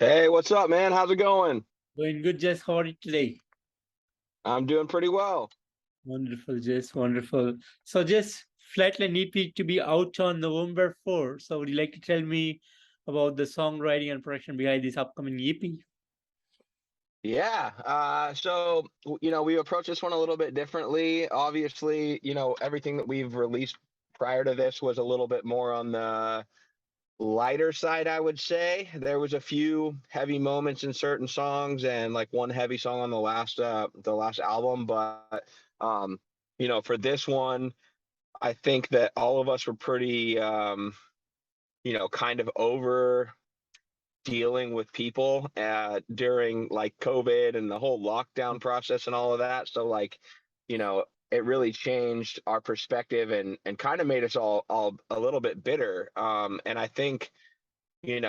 Hey, what's up, man? How's it going? Doing good, Jess. How are you today? I'm doing pretty well. Wonderful, Jess. Wonderful. So, Jess, Flatline EP to be out on November 4. So, would you like to tell me about the songwriting and production behind this upcoming EP? Yeah. We approached this one a little bit differently. Obviously, everything that we've released prior to this was a little bit more on the lighter side, I would say. There was a few heavy moments in certain songs and like one heavy song on the last album, but for this one, I think that all of us were pretty kind of over dealing with people during like COVID and the whole lockdown process and all of that. So it really changed our perspective and kind of made us all a little bit bitter. And I think, in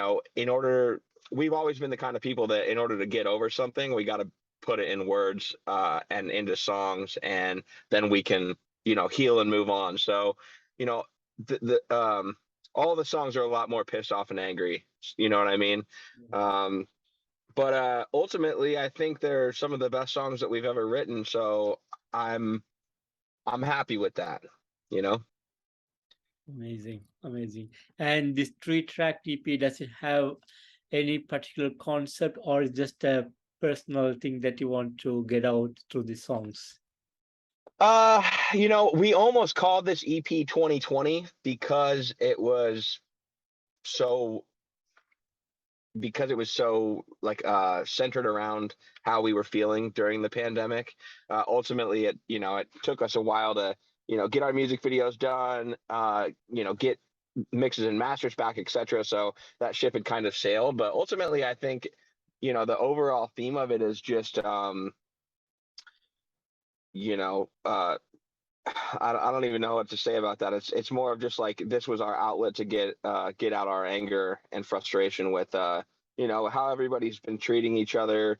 order we've always been the kind of people that in order to get over something, we got to put it in words and into songs, and then we can, heal and move on. So, you know, the all the songs are a lot more pissed off and angry. You know what I mean? Um, but ultimately, I think they're some of the best songs that we've ever written. So I'm I'm happy with that. You know? Amazing, amazing. And this three-track EP, does it have any particular concept or is just a personal thing that you want to get out through the songs? Uh, we almost called this EP 2020 so because it was so like centered around how we were feeling during the pandemic. Ultimately, it took us a while to get our music videos done, get mixes and masters back, etc. So that ship had kind of sailed. But ultimately, I think the overall theme of it is just you know I don't even know what to say about that. It's more of just like this was our outlet to get out our anger and frustration with how everybody's been treating each other,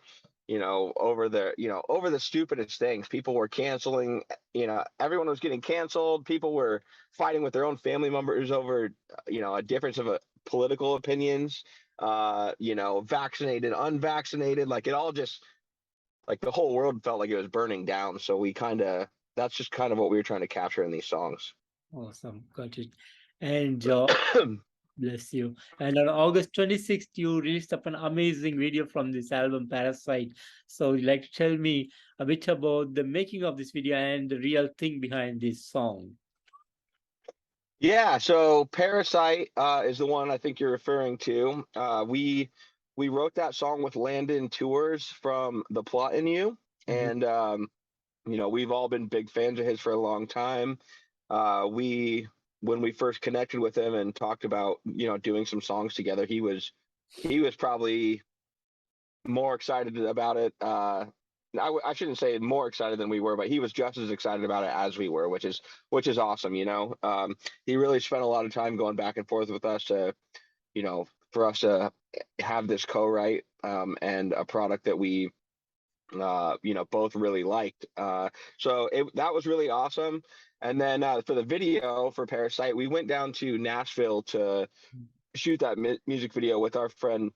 over the stupidest things. People were canceling, everyone was getting canceled. People were fighting with their own family members over a difference of political opinions. Vaccinated, unvaccinated, like it all just like the whole world felt like it was burning down. So we kind of that's just kind of what we were trying to capture in these songs. Awesome, got it. And bless you. And on August 26th, you released up an amazing video from this album, Parasite. So, you'd like to tell me a bit about the making of this video and the real thing behind this song? Yeah, so Parasite is the one I think you're referring to. We wrote that song with Landon Tours from The Plot in You, Mhm. and we've all been big fans of his for a long time. We When we first connected with him and talked about doing some songs together, he was probably more excited about it. I shouldn't say more excited than we were, but he was just as excited about it as we were, which is awesome. He really spent a lot of time going back and forth with us to, for us to have this co-write and a product that we both really liked. So that was really awesome. And then for the video for Parasite, we went down to Nashville to shoot that music video with our friend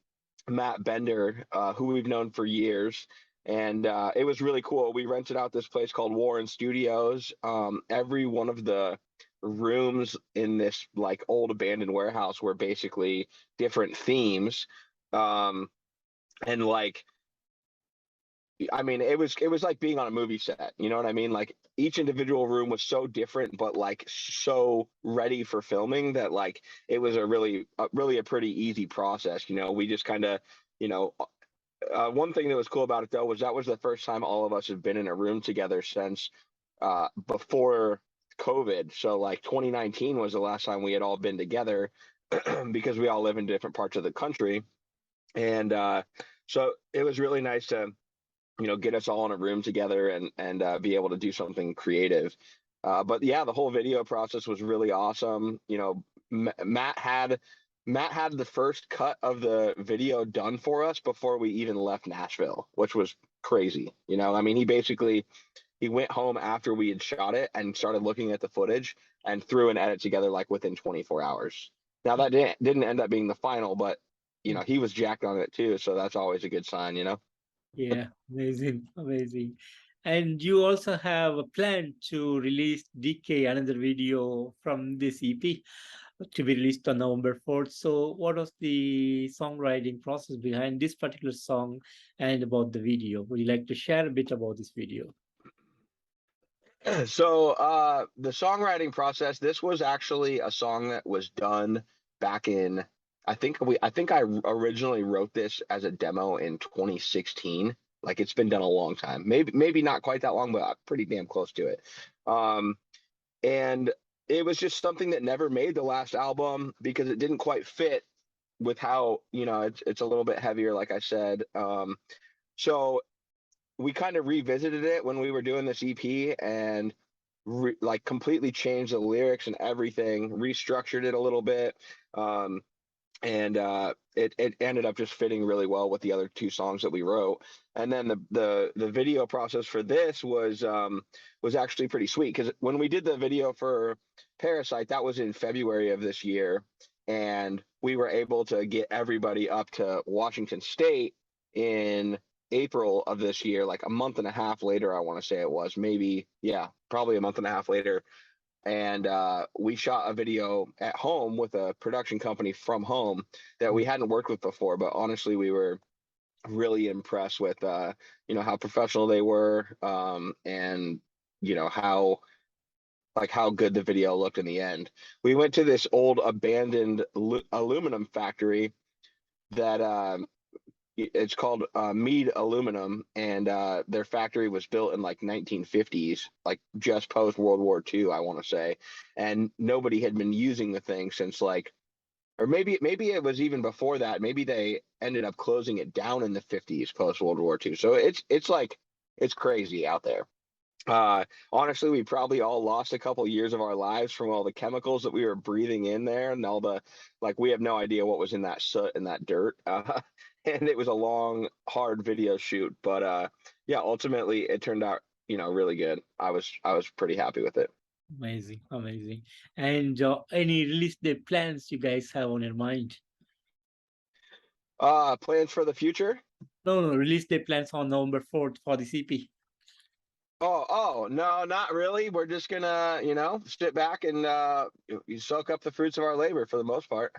Matt Bender, who we've known for years. And it was really cool. We rented out this place called Warren Studios. Every one of the rooms in this like old abandoned warehouse were basically different themes. Um, and like I mean, it was like being on a movie set. You know what I mean? Like each individual room was so different, but like so ready for filming that like it was really a pretty easy process. We just kind of, you know, one thing that was cool about it though was that was the first time all of us have been in a room together since before COVID. So like 2019 was the last time we had all been together because we all live in different parts of the country, and so it was really nice to get us all in a room together and be able to do something creative. But yeah, the whole video process was really awesome. Matt had the first cut of the video done for us before we even left Nashville, which was crazy. I mean, he went home after we had shot it and started looking at the footage and threw an edit together like within 24 hours. Now that didn't end up being the final, but he was jacked on it too. So that's always a good sign. Yeah, amazing, amazing. And you also have a plan to release DK, another video from this EP, to be released on November 4th. So, what was the songwriting process behind this particular song and about the video? Would you like to share a bit about this video? So the songwriting process, this was actually a song that was done back in I think I originally wrote this as a demo in 2016. Like it's been done a long time. Maybe not quite that long, but pretty damn close to it. Um and it was just something that never made the last album because it didn't quite fit with how, it's a little bit heavier, like I said. So we kind of revisited it when we were doing this EP and like completely changed the lyrics and everything, restructured it a little bit. And it ended up just fitting really well with the other two songs that we wrote. And then the video process for this was actually pretty sweet because when we did the video for Parasite, that was in February of this year, and we were able to get everybody up to Washington State in April of this year, like a month and a half later. I want to say it was maybe, yeah, probably a month and a half later. And we shot a video at home with a production company from home that we hadn't worked with before. But honestly, we were really impressed with how professional they were, and how good the video looked in the end. We went to this old abandoned aluminum factory that it's called Mead Aluminum, and their factory was built in like 1950s, like just post World War II, I want to say, and nobody had been using the thing since like, or maybe it was even before that. Maybe they ended up closing it down in the 50s post World War II. So it's like it's crazy out there. Honestly, we probably all lost a couple years of our lives from all the chemicals that we were breathing in there, and all the like. We have no idea what was in that soot and that dirt. And it was a long, hard video shoot, but yeah, ultimately it turned out, really good. I was pretty happy with it. Amazing, amazing. And any release date plans you guys have on your mind? Plans for the future? No, no, release date plans on November 4th for the CP. Oh, no, not really. We're just gonna, sit back and you soak up the fruits of our labor for the most part.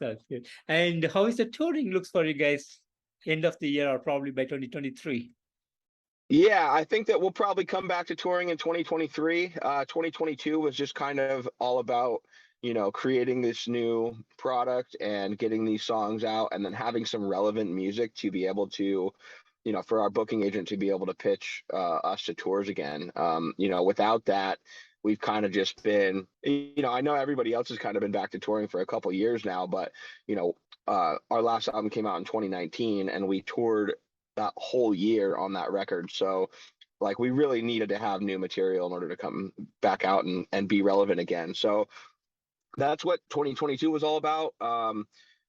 Sounds good. And how is the touring looks for you guys end of the year or probably by 2023? Yeah, I think that we'll probably come back to touring in 2023. 2022 was just kind of all about, creating this new product and getting these songs out and then having some relevant music to be able to, for our booking agent to be able to pitch us to tours again. Without that, we've kind of just been, I know everybody else has kind of been back to touring for a couple years now, but, our last album came out in 2019 and we toured that whole year on that record. So like we really needed to have new material in order to come back out and be relevant again. So that's what 2022 was all about.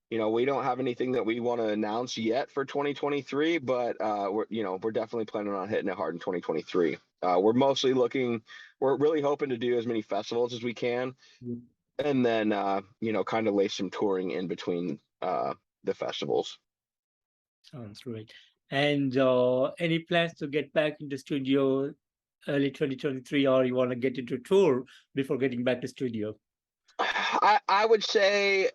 We don't have anything that we want to announce yet for 2023, but we're definitely planning on hitting it hard in 2023. We're really hoping to do as many festivals as we can, Mm. and then kind of lay some touring in between the festivals. Sounds right. And any plans to get back into studio early 2023, or you want to get into tour before getting back to studio? I would say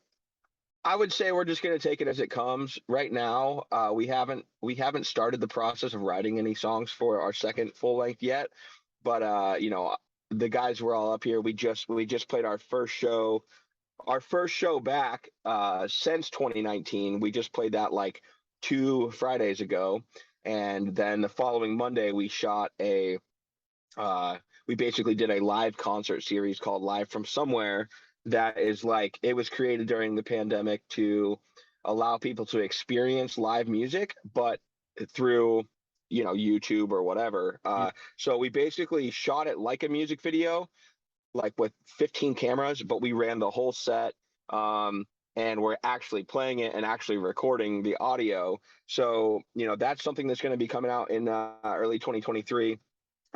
we're just going to take it as it comes. Right now, we haven't started the process of writing any songs for our second full length yet. But the guys were all up here. We just played our first show back since 2019. We just played that like 2 Fridays ago, and then the following Monday we basically did a live concert series called Live from Somewhere. That is like it was created during the pandemic to allow people to experience live music, but through YouTube or whatever. Yeah. So we basically shot it like a music video, like with 15 cameras, but we ran the whole set. And we're actually playing it and actually recording the audio. So, that's something that's going to be coming out in early 2023.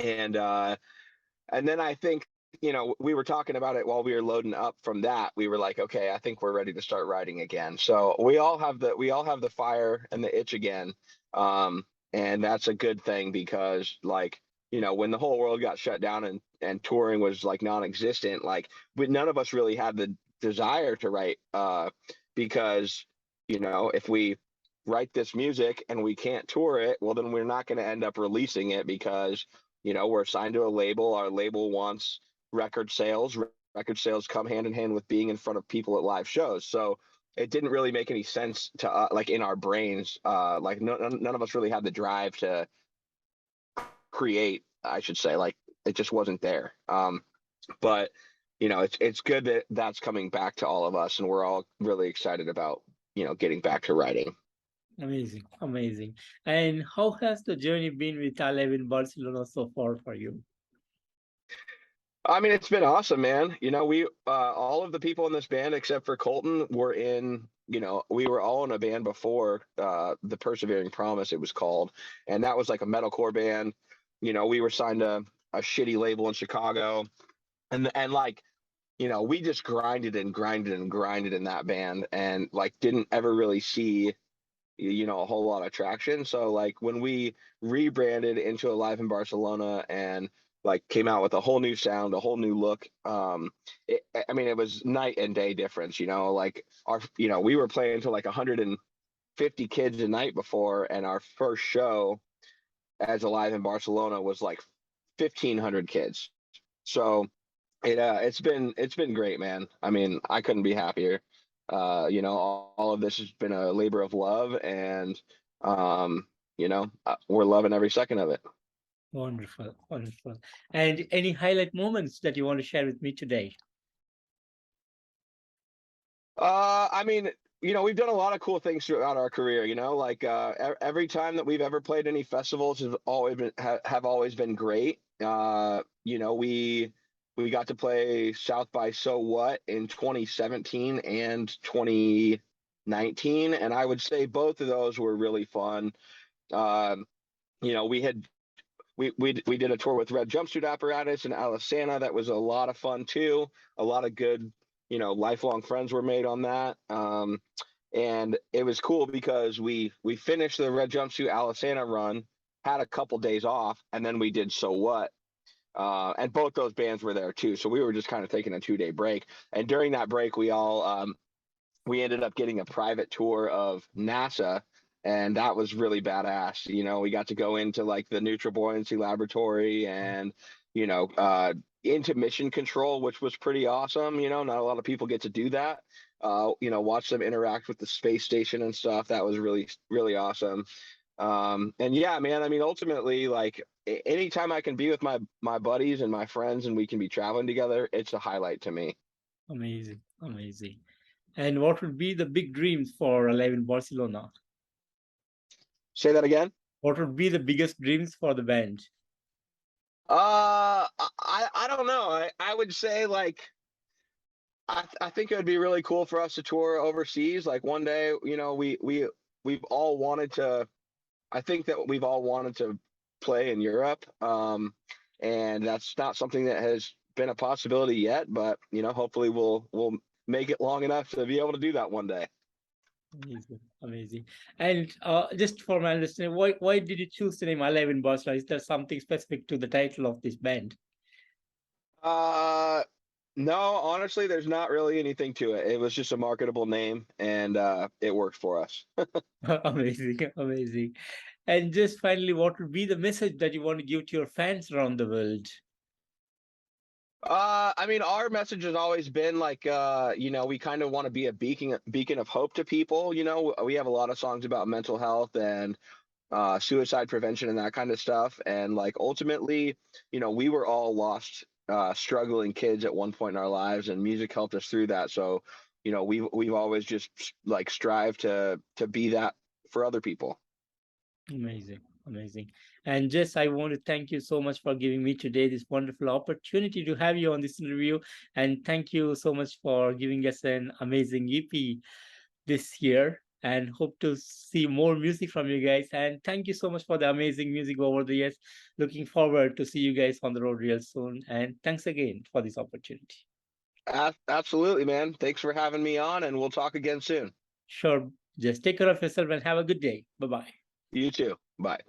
And then I think we were talking about it while we were loading up from that. We were like, okay, I think we're ready to start writing again. So we all have the fire and the itch again. Um, and that's a good thing because like, when the whole world got shut down and touring was like non-existent, like none of us really had the desire to write because, if we write this music and we can't tour it, well, then we're not going to end up releasing it because, we're signed to a label. Our label wants record sales. Record sales come hand in hand with being in front of people at live shows. So it didn't really make any sense to like in our brains. Like none of us really had the drive to create. I should say, like it just wasn't there. But it's good that that's coming back to all of us, and we're all really excited about getting back to writing. Amazing, amazing. And how has the journey been with Alive in Barcelona so far for you? I mean, it's been awesome, man. We all of the people in this band except for Colton were in. We were all in a band before the Persevering Promise, it was called, and that was like a metalcore band. We were signed to a shitty label in Chicago, and like we just grinded and grinded and grinded in that band, and like didn't ever really see a whole lot of traction. So like when we rebranded into Alive in Barcelona and like came out with a whole new sound, a whole new look, I mean it was night and day difference. Like we were playing to like 150 kids a night before, and our first show as Alive in Barcelona was like 1,500 kids. So it's been great, man. I mean, I couldn't be happier. All of this has been a labor of love, and we're loving every second of it. Wonderful, wonderful. And any highlight moments that you want to share with me today? I mean, we've done a lot of cool things throughout our career. Like every time that we've ever played any festivals have always been great. We got to play South by So What in 2017 and 2019, and I would say both of those were really fun. Um, we had we did a tour with Red Jumpsuit Apparatus and Alisana. That was a lot of fun too. A lot of good, lifelong friends were made on that. And it was cool because we finished the Red Jumpsuit Alisana run, had a couple days off, and then we did So What. And both those bands were there too. So we were just kind of taking a 2-day break. And during that break, we ended up getting a private tour of NASA, and that was really badass. We got to go into like the neutral buoyancy laboratory and into mission control, which was pretty awesome. Not a lot of people get to do that. Watch them interact with the space station and stuff. That was really really awesome. And yeah, man, I mean, ultimately, like anytime I can be with my buddies and my friends and we can be traveling together, it's a highlight to me. Amazing, amazing. And what would be the big dreams for Alive in Barcelona? Say that again. What would be the biggest dreams for the band? I don't know. I would say like I think it would be really cool for us to tour overseas. Like one day, we've all wanted to. I think that we've all wanted to play in Europe, and that's not something that has been a possibility yet. But hopefully we'll make it long enough to be able to do that one day. Amazing, amazing. And just for my understanding, why did you choose the name Alive in Barcelona? Is there something specific to the title of this band? Uh, no, honestly, there's not really anything to it. It was just a marketable name, and it worked for us. Amazing, amazing. And just finally, what would be the message that you want to give to your fans around the world? I mean, our message has always been like, we kind of want to be a beacon of hope to people. We have a lot of songs about mental health and suicide prevention and that kind of stuff. And like ultimately, we were all lost, struggling kids at one point in our lives, and music helped us through that. So, we've always just like strive to be that for other people. Amazing, amazing. And Jess, I want to thank you so much for giving me today this wonderful opportunity to have you on this interview. And thank you so much for giving us an amazing EP this year. and hope to see more music from you guys. And thank you so much for the amazing music over the years. Looking forward to see you guys on the road real soon. And thanks again for this opportunity. Absolutely, man. Thanks for having me on, and we'll talk again soon. Sure. Just take care of yourself and have a good day. Bye bye. You too. Bye.